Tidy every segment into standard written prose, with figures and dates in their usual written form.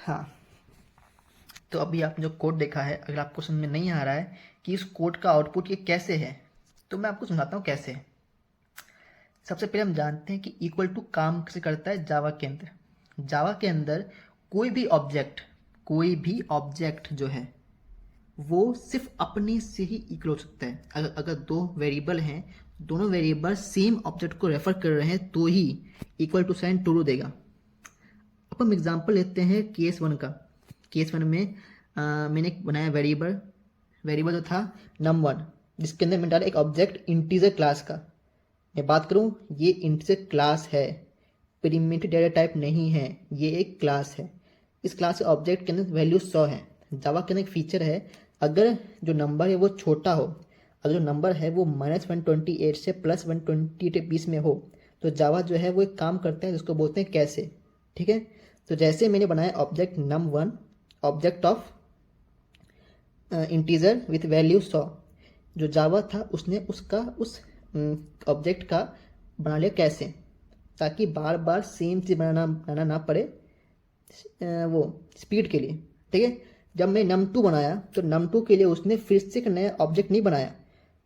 हाँ, तो अभी आपने जो कोड देखा है, अगर आपको समझ में नहीं आ रहा है कि इस कोड का आउटपुट ये कैसे है, तो मैं आपको समझाता हूँ कैसे। सबसे पहले हम जानते हैं कि इक्वल टू काम कैसे करता है जावा के अंदर। जावा के अंदर कोई भी ऑब्जेक्ट जो है वो सिर्फ अपने से ही इक्वल हो सकता है। अगर दो वेरिएबल हैं, दोनों वेरिएबल सेम ऑब्जेक्ट को रेफर कर रहे हैं तो ही इक्वल टू साइन ट्रू देगा। अब हम एग्जांपल लेते हैं केस वन का। केस वन में मैंने बनाया वेरिएबल जो था num1, जिसके अंदर मैंने डाला एक ऑब्जेक्ट इंटीजर क्लास का। मैं बात करूं, ये इंटीजर क्लास है, प्रिमिटिव डेटा टाइप नहीं है, ये एक क्लास है। इस क्लास के ऑब्जेक्ट के अंदर वैल्यू 100 है। जावा के अंदर एक फीचर है, अगर जो नंबर है वो छोटा हो, अगर जो नंबर है वो -128 से +128 के बीच में हो, तो जावा जो है वो एक काम करते हैं जिसको बोलते हैं कैसे। ठीक है, तो जैसे मैंने बनाया object num1, object of integer with value 100, जो जावा था उसने उसका उस ऑब्जेक्ट का बना लिया कैसे, ताकि बार बार सेम चीज बनाना ना पड़े वो स्पीड के लिए। ठीक है, जब मैं num2 बनाया तो num2 के लिए उसने फिर से एक नया ऑब्जेक्ट नहीं बनाया,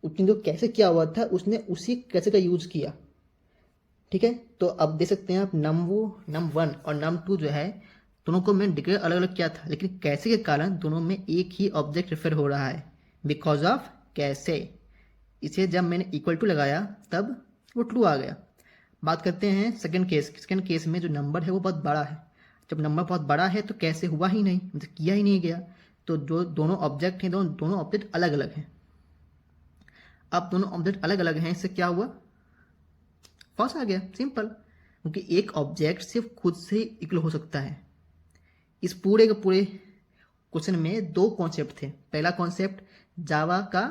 उसने जो कैसे किया हुआ था उसने उसी कैसे का यूज किया। ठीक है, तो अब देख सकते हैं आप num1 और num2 जो है दोनों को मैंने डिक्लेयर अलग अलग किया था, लेकिन कैसे के कारण दोनों में एक ही ऑब्जेक्ट रेफर हो रहा है, बिकॉज ऑफ कैसे। इसे जब मैंने इक्वल टू लगाया तब वो ट्रू आ गया। बात करते हैं सेकंड केस में जो नंबर है वो बहुत बड़ा है। जब नंबर बहुत बड़ा है तो कैसे हुआ ही नहीं, मतलब किया ही नहीं गया, तो जो दोनों ऑब्जेक्ट हैं दोनों ऑब्जेक्ट अलग अलग हैं। अब दोनों ऑब्जेक्ट अलग अलग हैं, इससे क्या हुआ, फॉल्स आ गया, सिंपल। क्योंकि एक ऑब्जेक्ट सिर्फ खुद से इक्वल हो सकता है। इस पूरे के पूरे क्वेश्चन में दो कॉन्सेप्ट थे। पहला कॉन्सेप्ट जावा का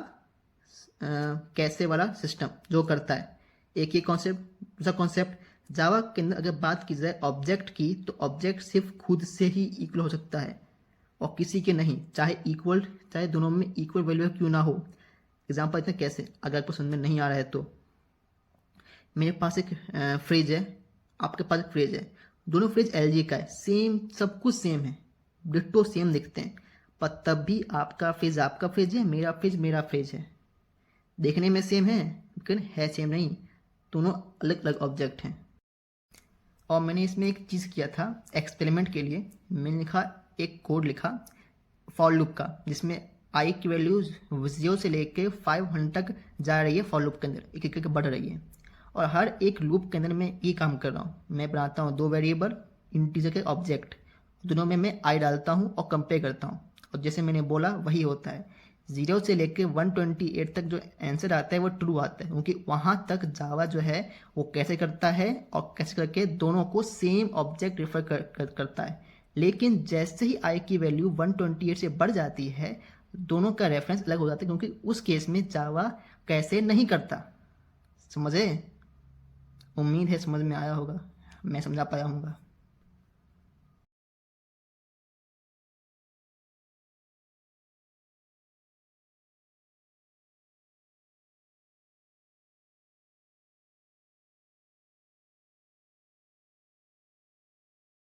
कैसे वाला सिस्टम जो करता है, एक ही कॉन्सेप्ट। दूसरा कॉन्सेप्ट जावा के अंदर अगर बात की जाए ऑब्जेक्ट की, तो ऑब्जेक्ट सिर्फ खुद से ही इक्वल हो सकता है और किसी के नहीं, चाहे दोनों में इक्वल वैल्यू क्यों ना हो। एग्जाम्पल इतने कैसे, अगर आपको समझ में नहीं आ रहा है तो मेरे पास एक फ्रिज है, आपके पास एक फ्रिज है, दोनों फ्रिज एलजी का है, सेम सब कुछ सेम है, डिट्टो सेम दिखते हैं, पर तब भी आपका फ्रिज है, मेरा फ्रिज है। देखने में सेम है लेकिन है सेम नहीं, दोनों अलग अलग ऑब्जेक्ट हैं। और मैंने इसमें एक चीज़ किया था एक्सपेरिमेंट के लिए, मैंने एक कोड लिखा फॉर लूप का, जिसमें आई की वैल्यू 0 से लेके 500 तक जा रही है फॉर लूप के अंदर, एक एक करके बढ़ रही है। और हर एक लूप के अंदर मैं ये काम कर रहा हूँ, मैं बनाता हूँ दो वेरिएबल इंटीजर के ऑब्जेक्ट, दोनों में मैं आई डालता हूँ और कंपेयर करता हूँ, और जैसे मैंने बोला वही होता है। 0 से लेके 128 तक जो आंसर आता है वो ट्रू आता है, क्योंकि वहाँ तक जावा जो है वो कैसे करता है और कैसे करके दोनों को सेम ऑब्जेक्ट रेफर करता है। लेकिन जैसे ही आई की वैल्यू 128 से बढ़ जाती है, दोनों का रेफरेंस अलग हो जाता है, क्योंकि उस केस में जावा कैसे नहीं करता। समझे? उम्मीद है समझ में आया होगा, मैं समझा पाया हूँगा।